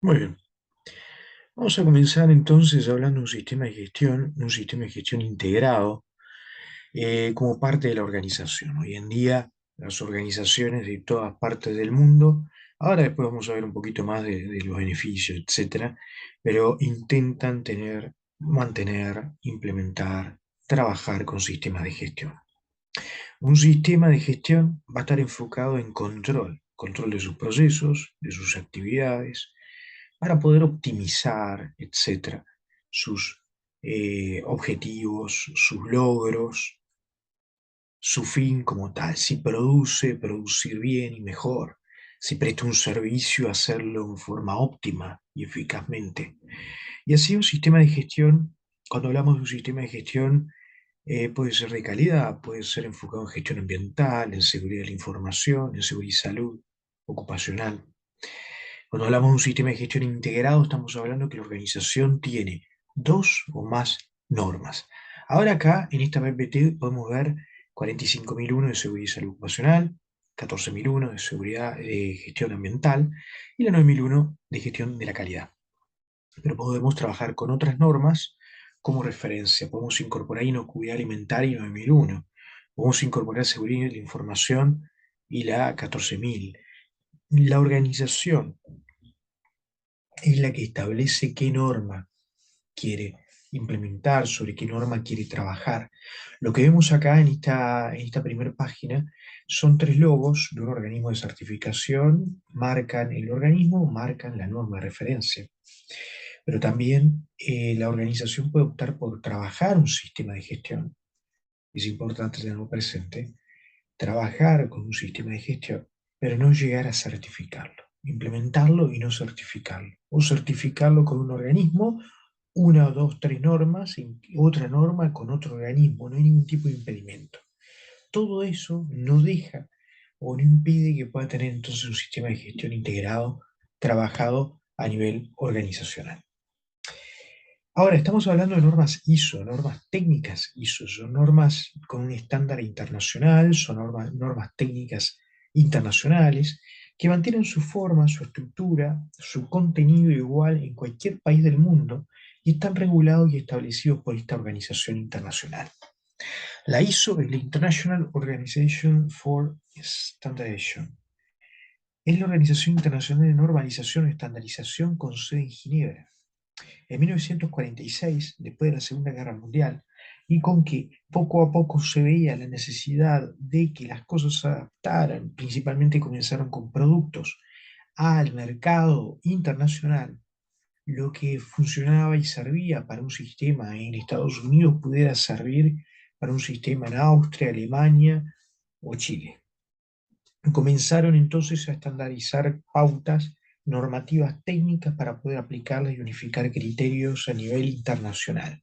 Muy bien. Vamos a comenzar entonces hablando de un sistema de gestión integrado como parte de la organización. Hoy en día, las organizaciones de todas partes del mundo, ahora después vamos a ver un poquito más de los beneficios, etcétera, pero intentan mantener, implementar, trabajar con sistemas de gestión. Un sistema de gestión va a estar enfocado en control de sus procesos, de sus actividades para poder optimizar, etcétera, sus objetivos, sus logros, su fin como tal. Si produce, producir bien y mejor. Si presta un servicio, hacerlo en forma óptima y eficazmente. Y así un sistema de gestión, cuando hablamos de un sistema de gestión, puede ser de calidad, puede ser enfocado en gestión ambiental, en seguridad de la información, en seguridad y salud ocupacional. Cuando hablamos de un sistema de gestión integrado, estamos hablando que la organización tiene dos o más normas. Ahora acá, en esta PPT, podemos ver 45.001 de seguridad y salud ocupacional, 14.001 de seguridad de gestión ambiental y la 9.001 de gestión de la calidad. Pero podemos trabajar con otras normas como referencia. Podemos incorporar inocuidad alimentaria y 9.001. Podemos incorporar seguridad de la información y la 14.000. La organización es la que establece qué norma quiere implementar, sobre qué norma quiere trabajar. Lo que vemos acá en esta primera página son tres logos de un organismo de certificación, marcan el organismo, marcan la norma de referencia. Pero también la organización puede optar por trabajar un sistema de gestión. Es importante tenerlo presente, trabajar con un sistema de gestión, pero no llegar a certificarlo, implementarlo y no certificarlo, o certificarlo con un organismo, una o dos, tres normas, y otra norma con otro organismo, no hay ningún tipo de impedimento. Todo eso no deja o no impide que pueda tener entonces un sistema de gestión integrado, trabajado a nivel organizacional. Ahora, estamos hablando de normas ISO, normas técnicas ISO, son normas con un estándar internacional, son normas técnicas internacionales que mantienen su forma, su estructura, su contenido igual en cualquier país del mundo y están regulados y establecidos por esta organización internacional. La ISO es la International Organization for Standardization. Es la Organización Internacional de Normalización y Estandarización con sede en Ginebra en 1946, después de la Segunda Guerra Mundial, y con que poco a poco se veía la necesidad de que las cosas se adaptaran, principalmente comenzaron con productos al mercado internacional, lo que funcionaba y servía para un sistema en Estados Unidos pudiera servir para un sistema en Austria, Alemania o Chile. Comenzaron entonces a estandarizar pautas normativas técnicas para poder aplicarlas y unificar criterios a nivel internacional.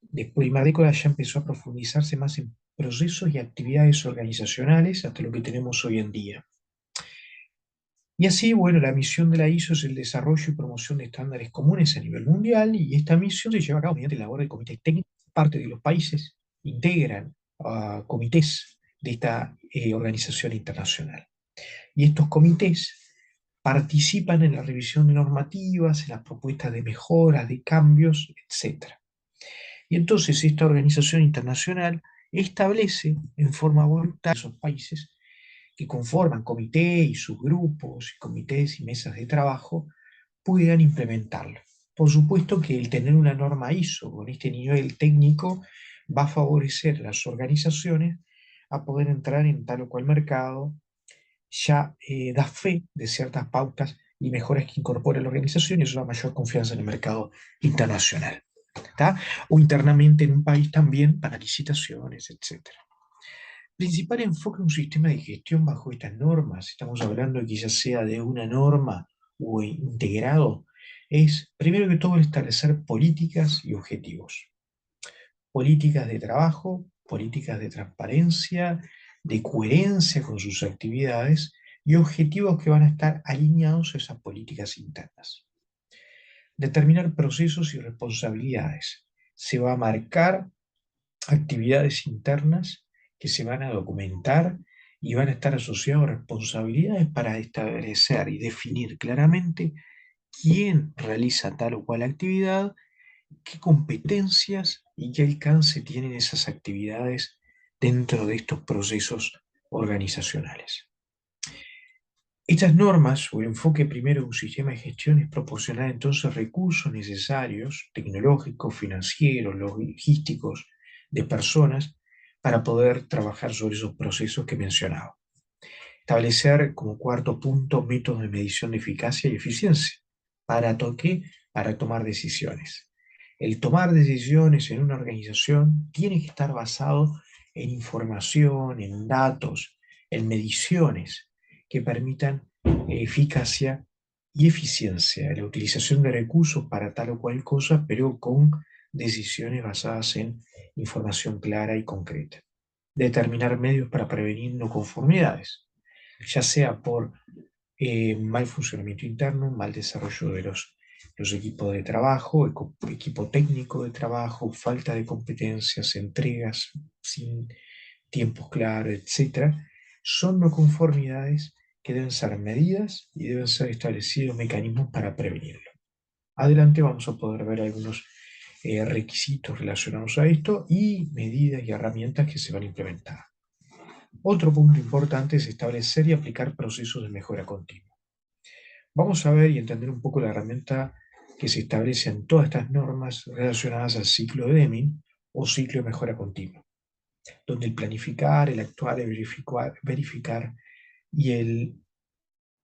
Después de una década ya empezó a profundizarse más en procesos y actividades organizacionales hasta lo que tenemos hoy en día. Y así, bueno, la misión de la ISO es el desarrollo y promoción de estándares comunes a nivel mundial y esta misión se lleva a cabo mediante la labor de comités técnicos. Parte de los países integran a comités de esta organización internacional. Y estos comités participan en la revisión de normativas, en las propuestas de mejoras, de cambios, etc. Y entonces esta organización internacional establece en forma voluntaria esos países que conforman comité y subgrupos, y comités y mesas de trabajo, puedan implementarlo. Por supuesto que el tener una norma ISO con este nivel técnico va a favorecer a las organizaciones a poder entrar en tal o cual mercado, ya da fe de ciertas pautas y mejoras que incorpora la organización y eso da mayor confianza en el mercado internacional. ¿Está? O internamente en un país también para licitaciones, etcétera. Principal enfoque de un sistema de gestión bajo estas normas, estamos hablando de que ya sea de una norma o integrado, es primero que todo establecer políticas y objetivos. Políticas de trabajo, políticas de transparencia, de coherencia con sus actividades y objetivos que van a estar alineados a esas políticas internas. Determinar procesos y responsabilidades. Se va a marcar actividades internas que se van a documentar y van a estar asociadas a responsabilidades para establecer y definir claramente quién realiza tal o cual actividad, qué competencias y qué alcance tienen esas actividades dentro de estos procesos organizacionales. Estas normas o el enfoque primero de un sistema de gestión es proporcionar entonces recursos necesarios, tecnológicos, financieros, logísticos, de personas, para poder trabajar sobre esos procesos que mencionaba. Establecer como cuarto punto métodos de medición de eficacia y eficiencia. ¿Para qué? Para tomar decisiones. El tomar decisiones en una organización tiene que estar basado en información, en datos, en mediciones que permitan eficacia y eficiencia, la utilización de recursos para tal o cual cosa, pero con decisiones basadas en información clara y concreta. Determinar medios para prevenir no conformidades, ya sea por mal funcionamiento interno, mal desarrollo de los equipos de trabajo, equipo técnico de trabajo, falta de competencias, entregas sin tiempos claros, etcétera, son no conformidades que deben ser medidas y deben ser establecidos mecanismos para prevenirlo. Adelante vamos a poder ver algunos requisitos relacionados a esto y medidas y herramientas que se van a implementar. Otro punto importante es establecer y aplicar procesos de mejora continua. Vamos a ver y entender un poco la herramienta que se establece en todas estas normas relacionadas al ciclo de Deming o ciclo de mejora continua, donde el planificar, el actuar, el verificar y el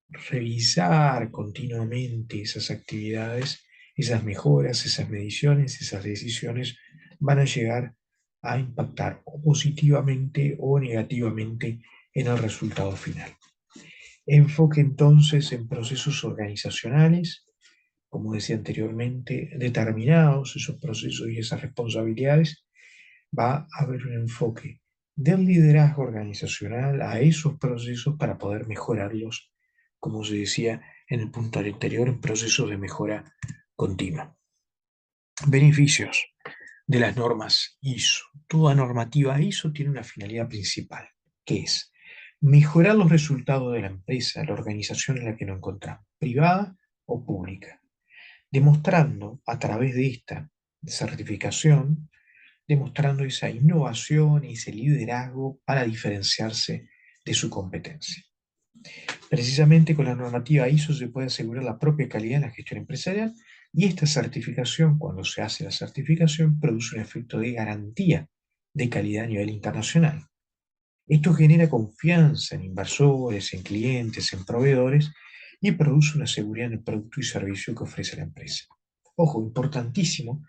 revisar continuamente esas actividades, esas mejoras, esas mediciones, esas decisiones van a llegar a impactar o positivamente o negativamente en el resultado final. Enfoque entonces en procesos organizacionales, como decía anteriormente, determinados esos procesos y esas responsabilidades, va a haber un enfoque del liderazgo organizacional a esos procesos para poder mejorarlos, como se decía en el punto anterior, en procesos de mejora continua. Beneficios de las normas ISO. Toda normativa ISO tiene una finalidad principal, que es mejorar los resultados de la empresa, la organización en la que nos encontramos, privada o pública, demostrando a través de esta certificación, demostrando esa innovación y ese liderazgo para diferenciarse de su competencia. Precisamente con la normativa ISO se puede asegurar la propia calidad en la gestión empresarial y esta certificación, cuando se hace la certificación, produce un efecto de garantía de calidad a nivel internacional. Esto genera confianza en inversores, en clientes, en proveedores y produce una seguridad en el producto y servicio que ofrece la empresa. Ojo, importantísimo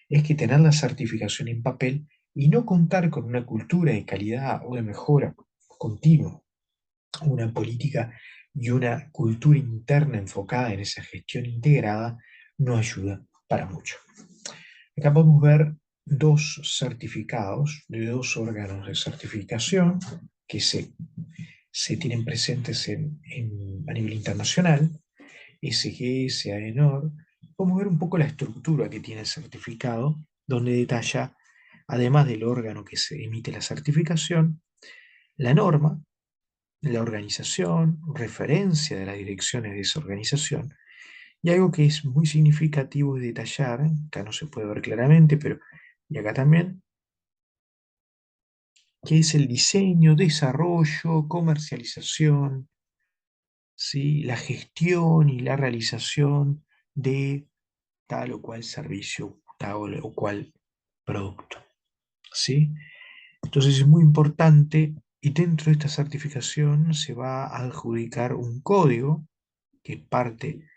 es que tener la certificación en papel y no contar con una cultura de calidad o de mejora continua, una política y una cultura interna enfocada en esa gestión integrada no ayuda para mucho. Acá podemos ver dos certificados de dos órganos de certificación que se tienen presentes a nivel internacional, SGS, AENOR. Podemos ver un poco la estructura que tiene el certificado, donde detalla, además del órgano que se emite la certificación, la norma, la organización, referencia de las direcciones de esa organización, y algo que es muy significativo de detallar, acá no se puede ver claramente, pero y acá también, que es el diseño, desarrollo, comercialización, ¿sí? La gestión y la realización de tal o cual servicio, tal o cual producto, ¿sí? Entonces es muy importante y dentro de esta certificación se va a adjudicar un código que es parte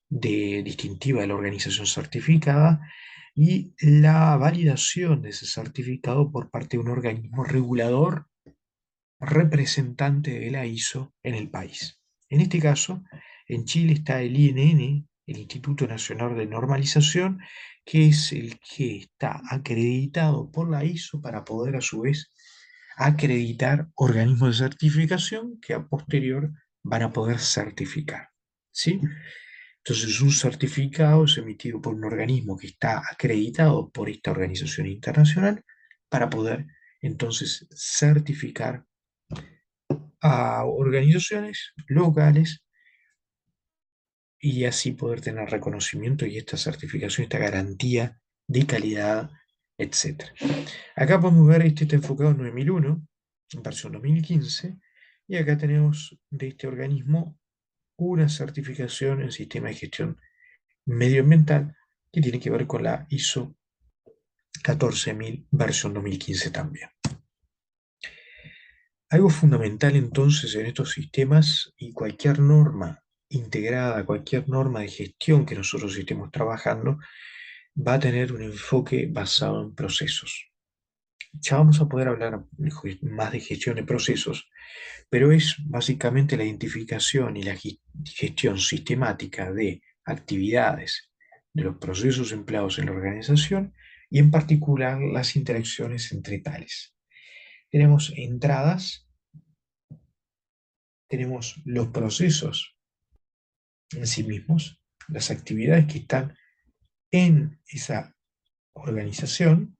distintiva de la organización certificada y la validación de ese certificado por parte de un organismo regulador representante de la ISO en el país. En este caso, en Chile está el INN, el Instituto Nacional de Normalización, que es el que está acreditado por la ISO para poder a su vez acreditar organismos de certificación que a posterior van a poder certificar. ¿Sí? Entonces, un certificado es emitido por un organismo que está acreditado por esta organización internacional para poder entonces certificar a organizaciones locales y así poder tener reconocimiento y esta certificación, esta garantía de calidad, etcétera. Acá podemos ver, este está enfocado en 9001, en versión 2015, y acá tenemos de este organismo una certificación en sistema de gestión medioambiental que tiene que ver con la ISO 14000 versión 2015 también. Algo fundamental entonces en estos sistemas y cualquier norma integrada, cualquier norma de gestión que nosotros estemos trabajando, va a tener un enfoque basado en procesos. Ya vamos a poder hablar más de gestión de procesos, pero es básicamente la identificación y la gestión sistemática de actividades, de los procesos empleados en la organización y en particular las interacciones entre tales. Tenemos entradas, tenemos los procesos en sí mismos, las actividades que están en esa organización,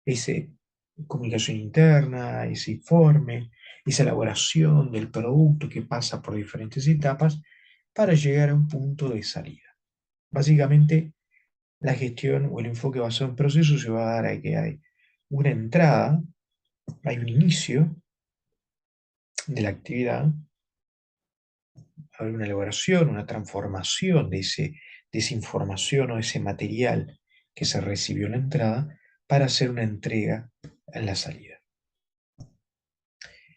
esa comunicación interna, ese informe, esa elaboración del producto que pasa por diferentes etapas para llegar a un punto de salida. Básicamente, la gestión o el enfoque basado en procesos se va a dar a que hay una entrada, hay un inicio de la actividad, hay una elaboración, una transformación de esa información o ese material que se recibió en la entrada para hacer una entrega en la salida.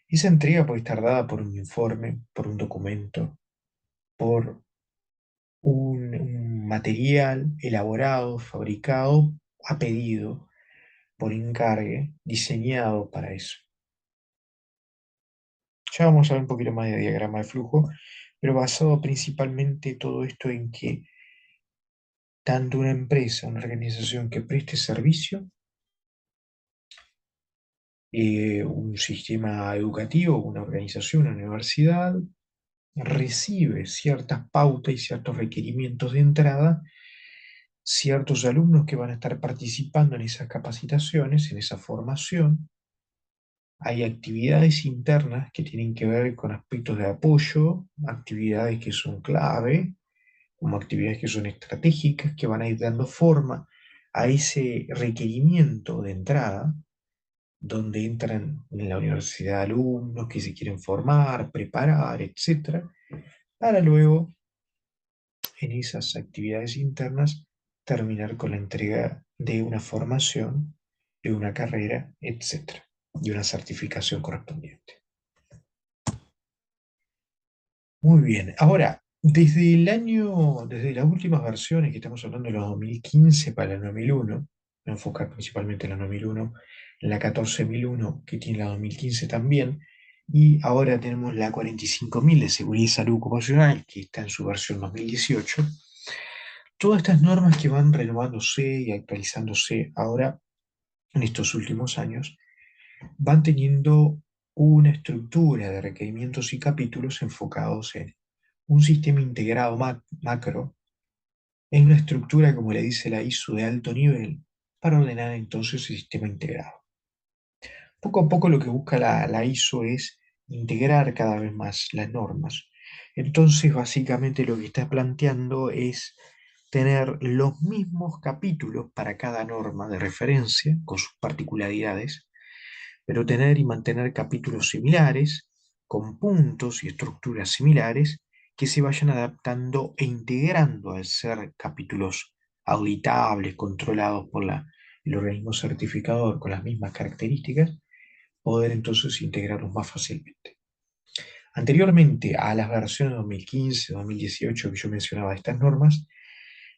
Esa entrega puede estar dada por un informe, por un documento, por un material elaborado, fabricado a pedido, por encargue, diseñado para eso. Ya vamos a ver un poquito más de diagrama de flujo, pero basado principalmente todo esto en que tanto una empresa, una organización que preste servicio, un sistema educativo, una organización, una universidad, recibe ciertas pautas y ciertos requerimientos de entrada, ciertos alumnos que van a estar participando en esas capacitaciones, en esa formación. Hay actividades internas que tienen que ver con aspectos de apoyo, actividades que son clave, como actividades que son estratégicas, que van a ir dando forma a ese requerimiento de entrada, donde entran en la universidad alumnos que se quieren formar, preparar, etcétera, para luego, en esas actividades internas, terminar con la entrega de una formación, de una carrera, etcétera, y una certificación correspondiente. Muy bien, ahora, desde las últimas versiones, que estamos hablando de los 2015 para la 9001, voy a enfocar principalmente en la 9001, en la 14001 que tiene la 2015 también, y ahora tenemos la 45000 de Seguridad y Salud Ocupacional, que está en su versión 2018. Todas estas normas que van renovándose y actualizándose ahora en estos últimos años, van teniendo una estructura de requerimientos y capítulos enfocados en un sistema integrado macro, en una estructura, como le dice la ISO, de alto nivel, para ordenar entonces el sistema integrado. Poco a poco lo que busca la ISO es integrar cada vez más las normas. Entonces, básicamente lo que está planteando es tener los mismos capítulos para cada norma de referencia, con sus particularidades, pero tener y mantener capítulos similares, con puntos y estructuras similares, que se vayan adaptando e integrando al ser capítulos auditables, controlados por el organismo certificador con las mismas características, poder entonces integrarlos más fácilmente. Anteriormente a las versiones 2015, 2018 que yo mencionaba de estas normas,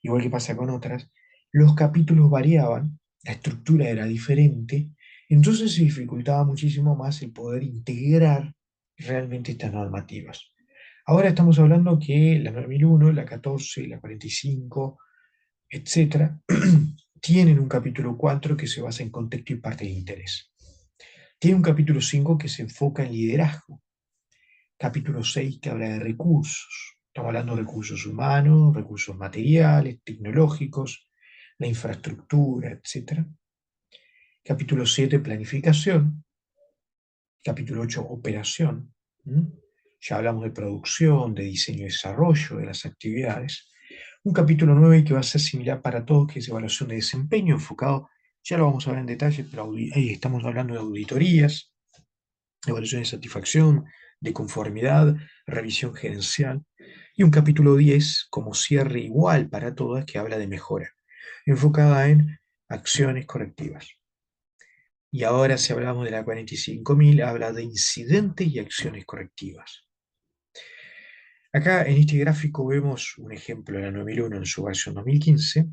igual que pasa con otras, los capítulos variaban, la estructura era diferente, entonces se dificultaba muchísimo más el poder integrar realmente estas normativas. Ahora estamos hablando que la 9001, la 14, la 45, etcétera, tienen un capítulo 4 que se basa en contexto y parte de interés. Tiene un capítulo 5 que se enfoca en liderazgo. Capítulo 6 que habla de recursos. Estamos hablando de recursos humanos, recursos materiales, tecnológicos, la infraestructura, etc. Capítulo 7 planificación. Capítulo 8 operación. Ya hablamos de producción, de diseño y desarrollo de las actividades. Un capítulo 9 que va a ser similar para todos, que es evaluación de desempeño, enfocado, ya lo vamos a ver en detalle, pero ahí estamos hablando de auditorías, evaluación de satisfacción, de conformidad, revisión gerencial. Y un capítulo 10 como cierre igual para todas, que habla de mejora, enfocada en acciones correctivas. Y ahora, si hablamos de la 45.000, habla de incidentes y acciones correctivas. Acá en este gráfico vemos un ejemplo de la 9001 en su versión 2015,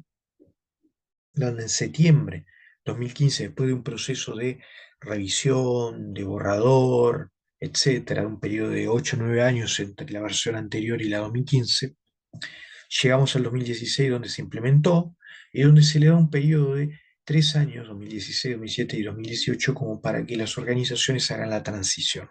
donde en septiembre 2015, después de un proceso de revisión, de borrador, etcétera, un periodo de 8 o 9 años entre la versión anterior y la 2015, llegamos al 2016, donde se implementó y donde se le da un periodo de 3 años, 2016, 2017 y 2018, como para que las organizaciones hagan la transición.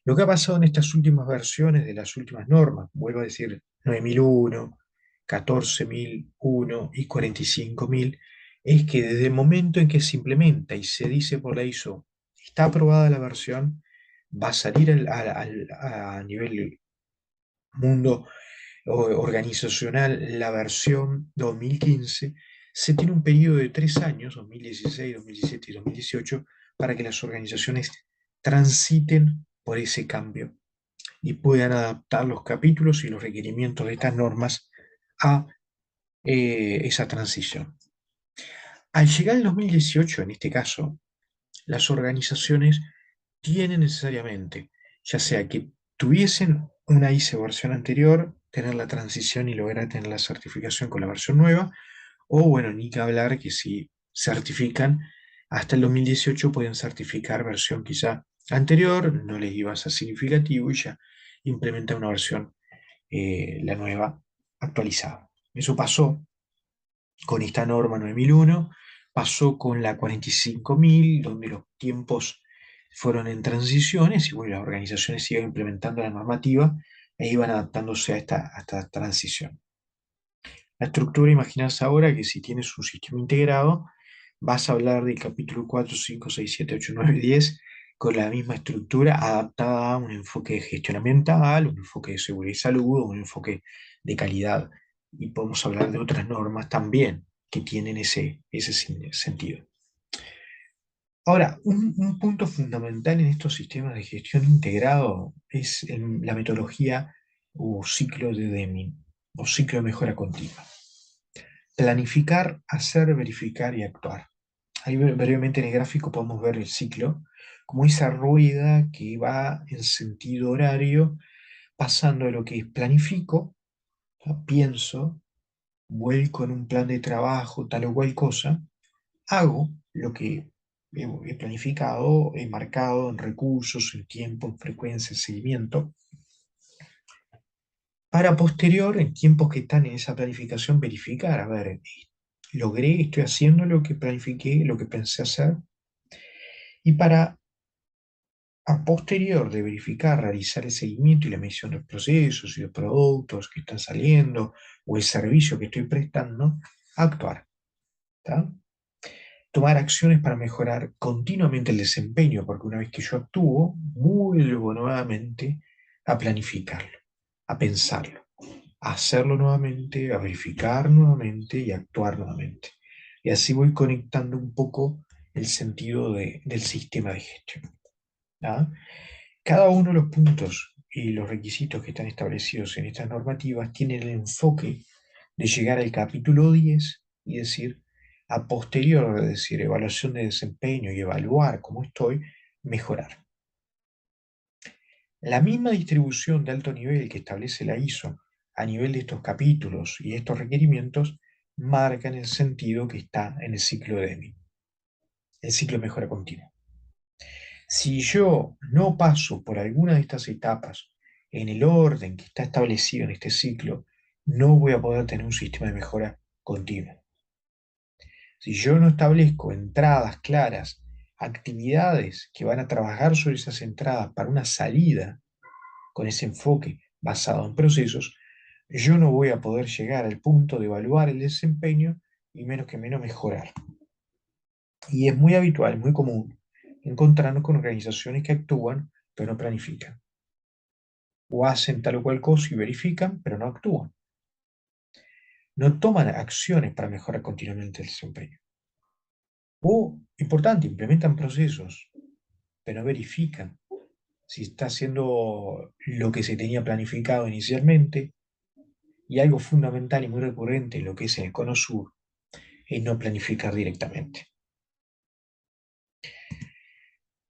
Lo que ha pasado en estas últimas versiones de las últimas normas, vuelvo a decir 9001, 14.001 y 45.000, es que desde el momento en que se implementa y se dice por la ISO, está aprobada la versión, va a salir a nivel mundo organizacional la versión 2015, se tiene un periodo de 3 años, 2016, 2017 y 2018, para que las organizaciones transiten por ese cambio y puedan adaptar los capítulos y los requerimientos de estas normas a esa transición. Al llegar el 2018, en este caso, las organizaciones tienen necesariamente, ya sea que tuviesen una ISO versión anterior, tener la transición y lograr tener la certificación con la versión nueva, o bueno, ni que hablar que si certifican hasta el 2018 pueden certificar versión quizá anterior, no les iba a ser significativo y ya implementan una versión, la nueva, actualizada. Eso pasó con esta norma 9001, pasó con la 45.000, donde los tiempos fueron en transiciones y bueno, las organizaciones iban implementando la normativa e iban adaptándose a esta transición. La estructura, imaginás ahora que si tienes un sistema integrado, vas a hablar del capítulo 4, 5, 6, 7, 8, 9, 10 con la misma estructura adaptada a un enfoque de gestión ambiental, un enfoque de seguridad y salud, un enfoque de calidad. Y podemos hablar de otras normas también que tienen ese sentido. Ahora, un punto fundamental en estos sistemas de gestión integrado es la metodología o ciclo de Deming, o ciclo de mejora continua. Planificar, hacer, verificar y actuar. Ahí brevemente en el gráfico podemos ver el ciclo como esa rueda que va en sentido horario, pasando de lo que es planifico, pienso, vuelco en un plan de trabajo, tal o cual cosa, hago lo que he planificado, he marcado en recursos, en tiempo, en frecuencia, en seguimiento, para posterior, en tiempos que están en esa planificación, verificar, a ver, logré, estoy haciendo lo que planifiqué, lo que pensé hacer, y para a posterior de verificar, realizar el seguimiento y la medición de los procesos y los productos que están saliendo o el servicio que estoy prestando, actuar. ¿Tá? Tomar acciones para mejorar continuamente el desempeño, porque una vez que yo actúo, vuelvo nuevamente a planificarlo, a pensarlo, a hacerlo nuevamente, a verificar nuevamente y a actuar nuevamente. Y así voy conectando un poco el sentido del sistema de gestión. ¿Tá? Cada uno de los puntos y los requisitos que están establecidos en estas normativas tienen el enfoque de llegar al capítulo 10 y decir, a posterior, es decir, evaluación de desempeño y evaluar cómo estoy, mejorar. La misma distribución de alto nivel que establece la ISO a nivel de estos capítulos y estos requerimientos marcan el sentido que está en el ciclo de Deming, el ciclo de mejora continua. Si yo no paso por alguna de estas etapas en el orden que está establecido en este ciclo, no voy a poder tener un sistema de mejora continua. Si yo no establezco entradas claras, actividades que van a trabajar sobre esas entradas para una salida con ese enfoque basado en procesos, yo no voy a poder llegar al punto de evaluar el desempeño y menos que menos mejorar. Y es muy habitual, muy común encontrarnos con organizaciones que actúan pero no planifican. o hacen tal o cual cosa y verifican, pero no actúan. No toman acciones para mejorar continuamente el desempeño. O, importante, implementan procesos, pero no verifican si está haciendo lo que se tenía planificado inicialmente. Y algo fundamental y muy recurrente en lo que es el Cono Sur es no planificar directamente.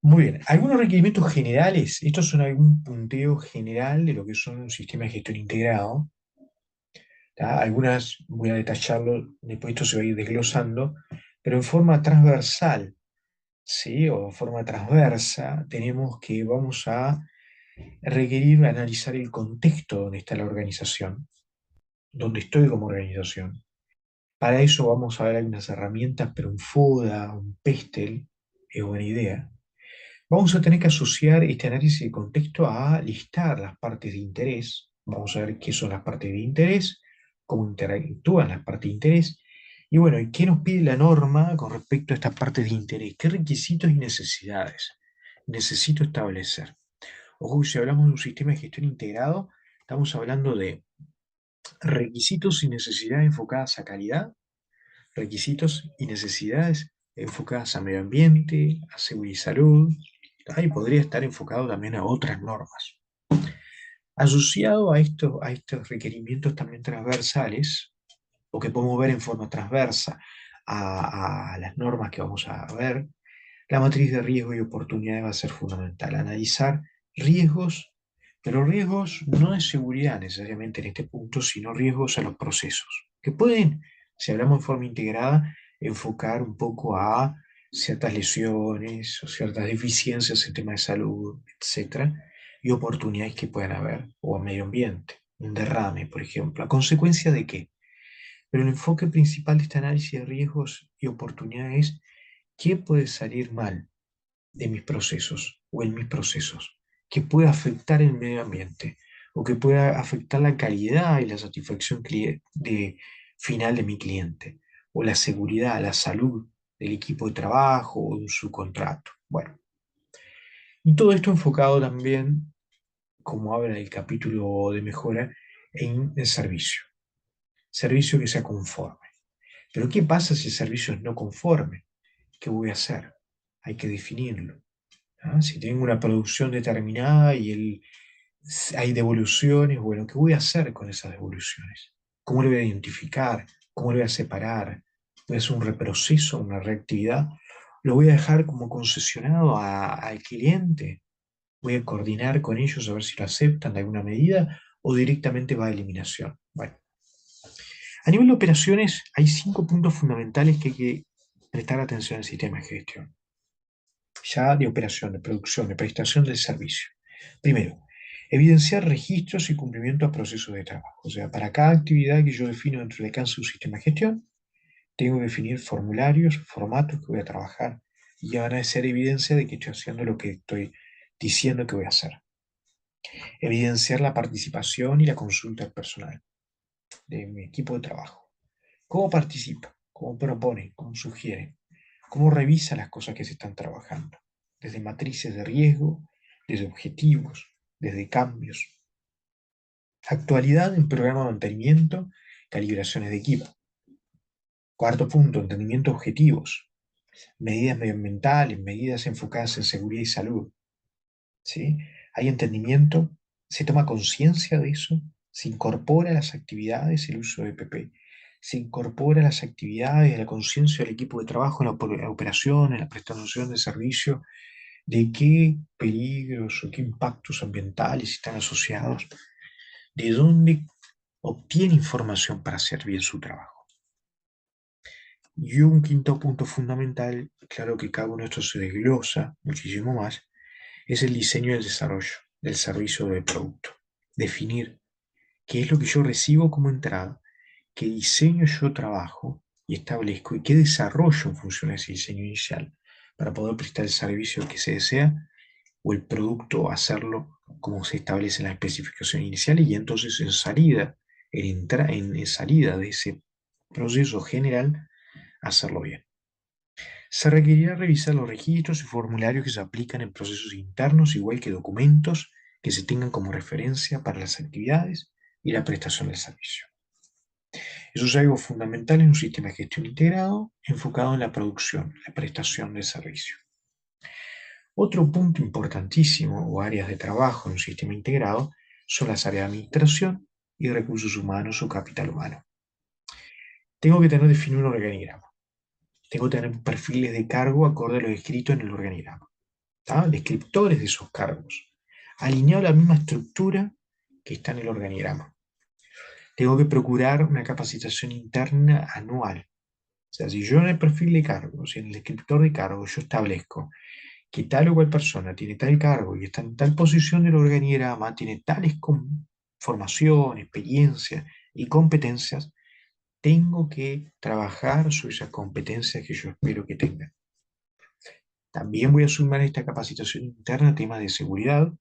Muy bien, algunos requerimientos generales, estos son algún punteo general de lo que son un sistema de gestión integrado. ¿Tá? Algunas voy a detallarlo, después esto se va a ir desglosando, pero en forma transversal, ¿sí? O en forma transversa, tenemos que vamos a requerir analizar el contexto donde está la organización, donde estoy como organización. Para eso vamos a ver algunas herramientas, pero un FODA, un PESTEL, es buena idea. Vamos a tener que asociar este análisis de contexto a listar las partes de interés. Vamos a ver qué son las partes de interés, cómo interactúan las partes de interés, y bueno, ¿y qué nos pide la norma con respecto a estas partes de interés? ¿Qué requisitos y necesidades necesito establecer? Ojo, si hablamos de un sistema de gestión integrado, estamos hablando de requisitos y necesidades enfocadas a calidad, requisitos y necesidades enfocadas a medio ambiente, a seguridad y salud, y podría estar enfocado también a otras normas. Asociado a estos requerimientos también transversales, o que podemos ver en forma transversa a las normas que vamos a ver, la matriz de riesgo y oportunidades va a ser fundamental. Analizar riesgos, pero riesgos no de seguridad necesariamente en este punto, sino riesgos a los procesos, que pueden, si hablamos en forma integrada, enfocar un poco a ciertas lesiones o ciertas deficiencias en temas de salud, etcétera, y oportunidades que puedan haber, o a medio ambiente, un derrame, por ejemplo. ¿A consecuencia de qué? Pero el enfoque principal de este análisis de riesgos y oportunidades es qué puede salir mal de mis procesos o en mis procesos, que pueda afectar el medio ambiente o que pueda afectar la calidad y la satisfacción final de mi cliente, o la seguridad, la salud del equipo de trabajo o de un subcontrato. Bueno, y todo esto enfocado también, como habla el capítulo de mejora, en el servicio. Servicio que sea conforme. Pero ¿qué pasa si el servicio es no conforme? ¿Qué voy a hacer? Hay que definirlo. ¿Ah? Si tengo una producción determinada y hay devoluciones, bueno, ¿qué voy a hacer con esas devoluciones? ¿Cómo lo voy a identificar? ¿Cómo lo voy a separar? ¿Voy a hacer un reproceso, una reactividad? ¿Lo voy a dejar como concesionado al cliente? ¿Voy a coordinar con ellos a ver si lo aceptan de alguna medida o directamente va a eliminación? Bueno, a nivel de operaciones hay 5 puntos fundamentales que hay que prestar atención al sistema de gestión ya de operación, de producción, de prestación del servicio. Primero, evidenciar registros y cumplimiento a procesos de trabajo. O sea, para cada actividad que yo defino dentro del alcance de un sistema de gestión, tengo que definir formularios, formatos que voy a trabajar y van a ser evidencia de que estoy haciendo lo que estoy diciendo que voy a hacer. Evidenciar la participación y la consulta del personal de mi equipo de trabajo. ¿Cómo participa? ¿Cómo propone? ¿Cómo sugiere? ¿Cómo revisa las cosas que se están trabajando? Desde matrices de riesgo, desde objetivos, desde cambios. Actualidad en programa de mantenimiento, calibraciones de equipo. Cuarto punto, entendimiento de objetivos, medidas medioambientales, medidas enfocadas en seguridad y salud. ¿Sí? Hay entendimiento, se toma conciencia de eso, se incorpora a las actividades el uso de EPP, se incorpora a las actividades, a la conciencia del equipo de trabajo, en la operación, en la prestación de servicio, de qué peligros o qué impactos ambientales están asociados, de dónde obtiene información para hacer bien su trabajo. Y un quinto punto fundamental, claro que cada uno de estos se desglosa muchísimo más, es el diseño y el desarrollo del servicio o del producto. Definir qué es lo que yo recibo como entrada, qué diseño yo trabajo y establezco y qué desarrollo en función de ese diseño inicial para poder prestar el servicio que se desea o el producto hacerlo como se establece en las especificaciones iniciales y entonces en salida, en salida de ese proceso general, hacerlo bien. Se requerirá revisar los registros y formularios que se aplican en procesos internos, igual que documentos que se tengan como referencia para las actividades y la prestación del servicio. Eso es algo fundamental en un sistema de gestión integrado enfocado en la producción, la prestación del servicio. Otro punto importantísimo o áreas de trabajo en un sistema integrado son las áreas de administración y recursos humanos o capital humano. Tengo que tener definido un organigrama. Tengo que tener perfiles de cargo acorde a lo escrito en el organigrama. ¿Tá? Descriptores de esos cargos. Alineado a la misma estructura que está en el organigrama. Tengo que procurar una capacitación interna anual. O sea, si yo en el perfil de cargo, si en el descriptor de cargo yo establezco que tal o cual persona tiene tal cargo y está en tal posición del organigrama, tiene tales formación, experiencia y competencias, tengo que trabajar sobre esas competencias que yo espero que tengan. También voy a sumar a esta capacitación interna temas de seguridad,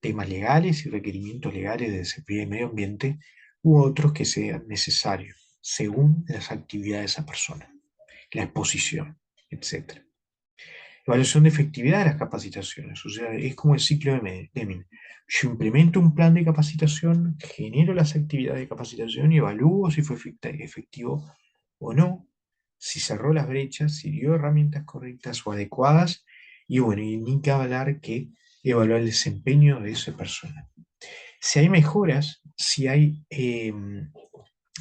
temas legales y requerimientos legales de seguridad y medio ambiente u otros que sean necesarios según las actividades de esa persona, la exposición, etc. Evaluación de efectividad de las capacitaciones, o sea, es como el ciclo de Deming. Yo implemento un plan de capacitación, genero las actividades de capacitación y evalúo si fue efectivo o no, si cerró las brechas, si dio herramientas correctas o adecuadas, y bueno, y ni que hablar que evaluar el desempeño de esa persona. Si hay mejoras, si hay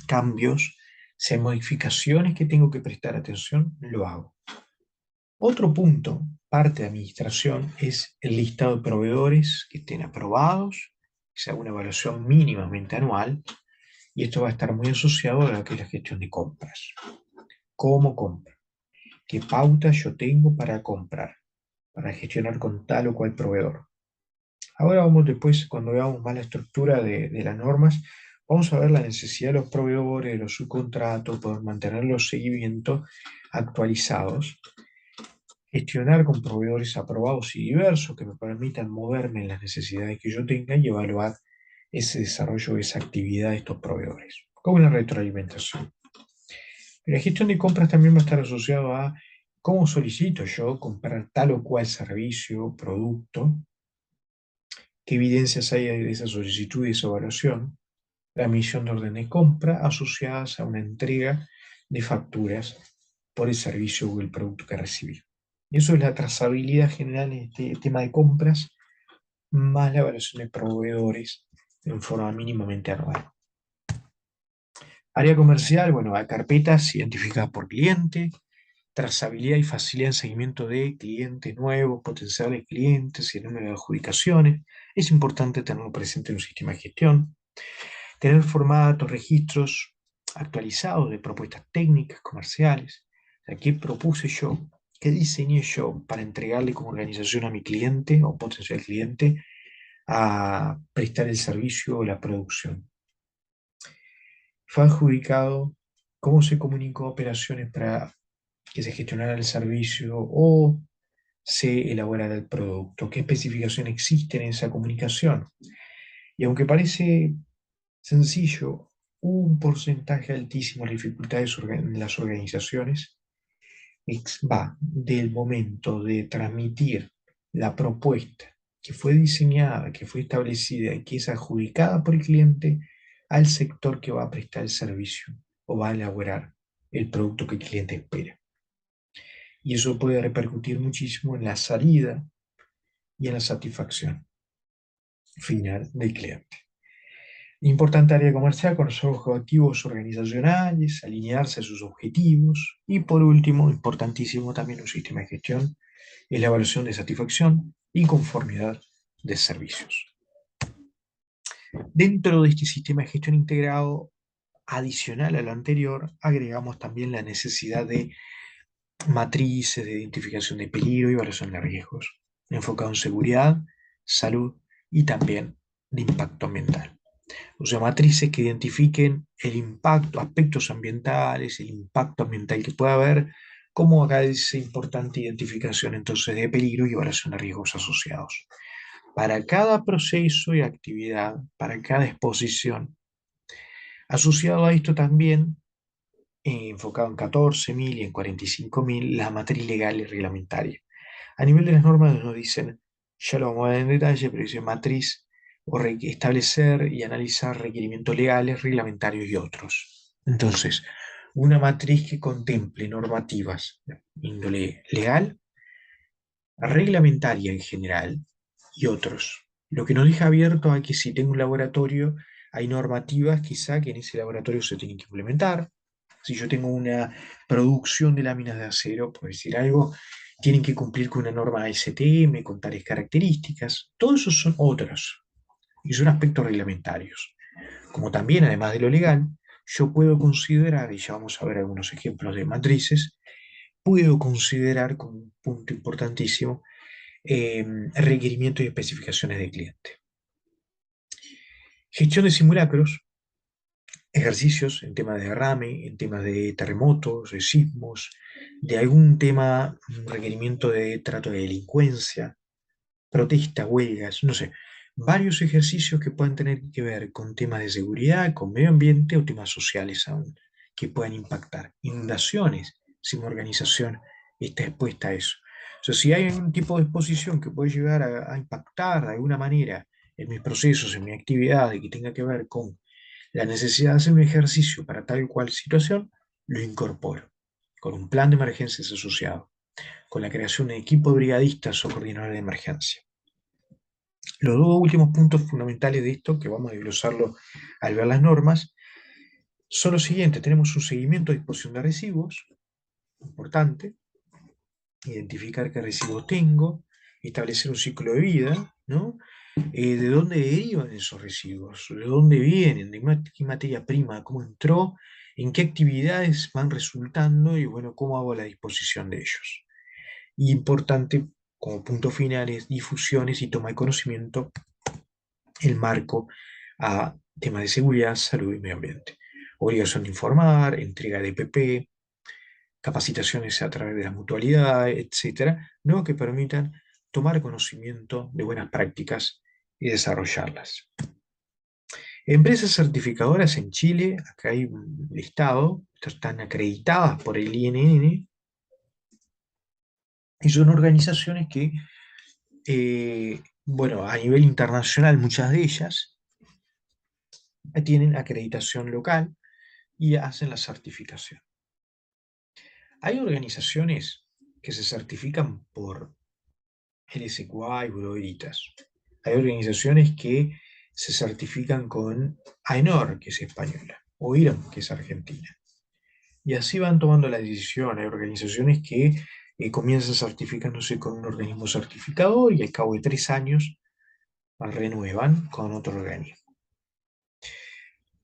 cambios, si hay modificaciones que tengo que prestar atención, lo hago. Otro punto, parte de administración, es el listado de proveedores que estén aprobados, que se haga una evaluación mínimamente anual, y esto va a estar muy asociado a lo que es la gestión de compras. ¿Cómo compro? ¿Qué pautas yo tengo para comprar? Para gestionar con tal o cual proveedor. Ahora vamos después, cuando veamos más la estructura de las normas, vamos a ver la necesidad de los proveedores, de los subcontratos, poder mantener los seguimientos actualizados, gestionar con proveedores aprobados y diversos que me permitan moverme en las necesidades que yo tenga y evaluar ese desarrollo, esa actividad de estos proveedores, como una retroalimentación. La gestión de compras también va a estar asociado a cómo solicito yo comprar tal o cual servicio, producto, qué evidencias hay de esa solicitud y esa evaluación, la emisión de orden de compra asociadas a una entrega de facturas por el servicio o el producto que recibí. Y eso es la trazabilidad general en este tema de compras, más la evaluación de proveedores en forma mínimamente anual. Área comercial, bueno, hay carpetas identificadas por cliente, trazabilidad y facilidad en seguimiento de clientes nuevos, potenciales clientes y el número de adjudicaciones. Es importante tenerlo presente en un sistema de gestión. Tener formatos, registros actualizados de propuestas técnicas, comerciales. O sea, ¿qué propuse yo? ¿Qué diseñé yo para entregarle como organización a mi cliente o potencial cliente a prestar el servicio o la producción? ¿Fue adjudicado? ¿Cómo se comunicó operaciones para que se gestionara el servicio o se elaborara el producto? ¿Qué especificaciones existen en esa comunicación? Y aunque parece sencillo, un porcentaje altísimo de dificultades en las organizaciones va del momento de transmitir la propuesta que fue diseñada, que fue establecida y que es adjudicada por el cliente al sector que va a prestar el servicio o va a elaborar el producto que el cliente espera. Y eso puede repercutir muchísimo en la salida y en la satisfacción final del cliente. Importante área comercial, conocer los objetivos organizacionales, alinearse a sus objetivos. Y por último, importantísimo también un sistema de gestión, es la evaluación de satisfacción y conformidad de servicios. Dentro de este sistema de gestión integrado, adicional a lo anterior, agregamos también la necesidad de matrices de identificación de peligro y evaluación de riesgos, enfocado en seguridad, salud y también de impacto ambiental. O sea, matrices que identifiquen el impacto, aspectos ambientales, el impacto ambiental que pueda haber, como acá es importante identificación entonces de peligro y evaluación de riesgos asociados. Para cada proceso y actividad, para cada exposición. Asociado a esto también, enfocado en 14.000 y en 45.000, la matriz legal y reglamentaria. A nivel de las normas nos dicen Ya lo vamos a ver en detalle, pero dice matriz o establecer y analizar requerimientos legales, reglamentarios y otros. Entonces, una matriz que contemple normativas de índole legal, reglamentaria en general y otros. Lo que nos deja abierto a que si tengo un laboratorio, hay normativas quizá que en ese laboratorio se tienen que implementar. Si yo tengo una producción de láminas de acero, por decir algo, tienen que cumplir con una norma ASTM, con tales características. Todos esos son otros y son aspectos reglamentarios. Como también, además de lo legal, yo puedo considerar, y ya vamos a ver algunos ejemplos de matrices, puedo considerar como un punto importantísimo requerimientos y especificaciones de cliente. Gestión de simulacros, ejercicios en temas de derrame, en temas de terremotos, de sismos, de algún tema, un requerimiento de trato de delincuencia, protestas, huelgas, no sé, varios ejercicios que puedan tener que ver con temas de seguridad, con medio ambiente o temas sociales aún, que puedan impactar. Inundaciones, si mi organización está expuesta a eso. O sea, si hay algún tipo de exposición que puede llegar a impactar de alguna manera en mis procesos, en mi actividad, y que tenga que ver con la necesidad de hacer un ejercicio para tal cual situación, lo incorporo, con un plan de emergencias asociado, con la creación de equipo de brigadistas o coordinadores de emergencia. Los dos últimos puntos fundamentales de esto, que vamos a desglosarlo al ver las normas, son los siguientes. Tenemos un seguimiento de disposición de residuos, importante, identificar qué residuos tengo, establecer un ciclo de vida, ¿no? ¿De dónde derivan esos residuos? ¿De dónde vienen? ¿De qué materia prima? ¿Cómo entró? ¿En qué actividades van resultando? Y bueno, ¿cómo hago la disposición de ellos? Y importante, como punto final, es difusiones y toma de conocimiento el marco a temas de seguridad, salud y medio ambiente. Obligación de informar, entrega de EPP, capacitaciones a través de la mutualidad, etcétera, ¿no? Que permitan tomar conocimiento de buenas prácticas y desarrollarlas. Empresas certificadoras en Chile, acá hay un listado, están acreditadas por el INN y son organizaciones que, bueno, a nivel internacional muchas de ellas tienen acreditación local y hacen la certificación. Hay organizaciones que se certifican por LSQA y Bureau Veritas. Hay organizaciones que se certifican con AENOR, que es española, o IRAM, que es argentina. Y así van tomando la decisión. Hay organizaciones que comienzan certificándose con un organismo certificador y al cabo de 3 años renuevan con otro organismo.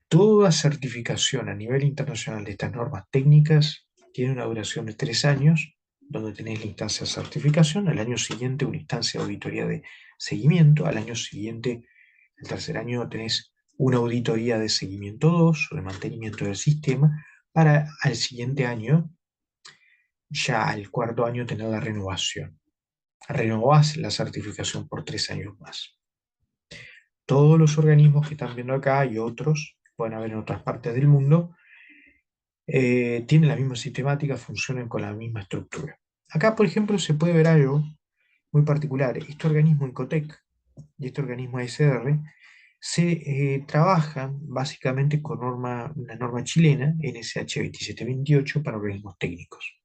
Toda certificación a nivel internacional de estas normas técnicas tiene una duración de 3 años, donde tenéis la instancia de certificación, al año siguiente una instancia de auditoría de seguimiento, al año siguiente, el tercer año, tenés una auditoría de seguimiento 2 o de mantenimiento del sistema, para al siguiente año, ya al cuarto año, tener la renovación. Renovás la certificación por 3 años más. Todos los organismos que están viendo acá y otros, que pueden haber en otras partes del mundo, tienen la misma sistemática, funcionan con la misma estructura. Acá, por ejemplo, se puede ver algo muy particular. Este organismo Incotec y este organismo ASR se trabajan básicamente con una norma chilena, NSH 2728, para organismos técnicos.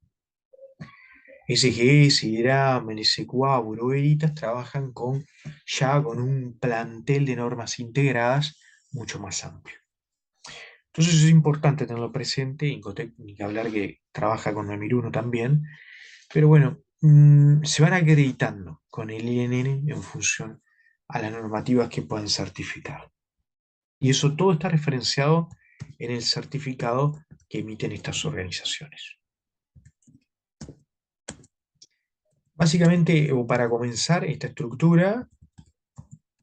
SGS, IRAM, LSQA, Bureau Veritas trabajan ya con un plantel de normas integradas mucho más amplio. Entonces es importante tenerlo presente. Incotec, ni que hablar, que trabaja con Namir 1 también, pero bueno, se van acreditando con el INN en función a las normativas que pueden certificar. Y eso todo está referenciado en el certificado que emiten estas organizaciones. Básicamente, o para comenzar esta estructura,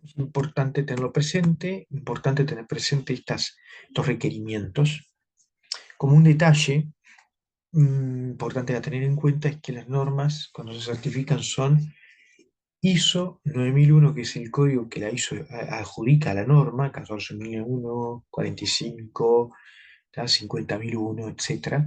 es importante tenerlo presente, importante tener presente estos requerimientos. Como un detalle importante a tener en cuenta es que las normas, cuando se certifican, son ISO 9001, que es el código que la ISO adjudica a la norma, 14001, 45, 50001, etc.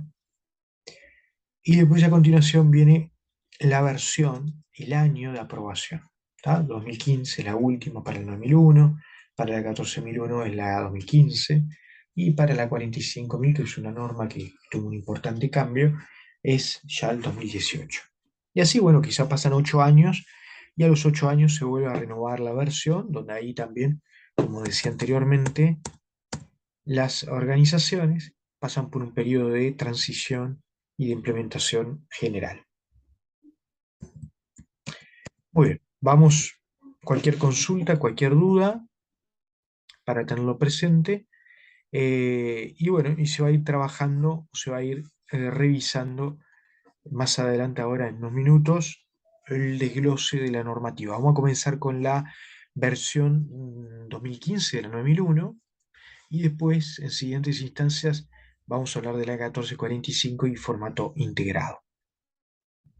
Y después a continuación viene la versión, el año de aprobación. ¿tá? 2015 la última para el 2001, para la 14.001 es la 2015, y para la 45.000, que es una norma que tuvo un importante cambio, es ya el 2018. Y así, bueno, quizá pasan 8 años y a los 8 años se vuelve a renovar la versión, donde ahí también, como decía anteriormente, las organizaciones pasan por un periodo de transición y de implementación general. Muy bien, vamos, cualquier consulta, cualquier duda, para tenerlo presente. Y bueno, y se va a ir trabajando, se va a ir revisando más adelante, ahora en unos minutos, el desglose de la normativa. Vamos a comenzar con la versión 2015 de la 9001, y después, en siguientes instancias, vamos a hablar de la 1445 y formato integrado.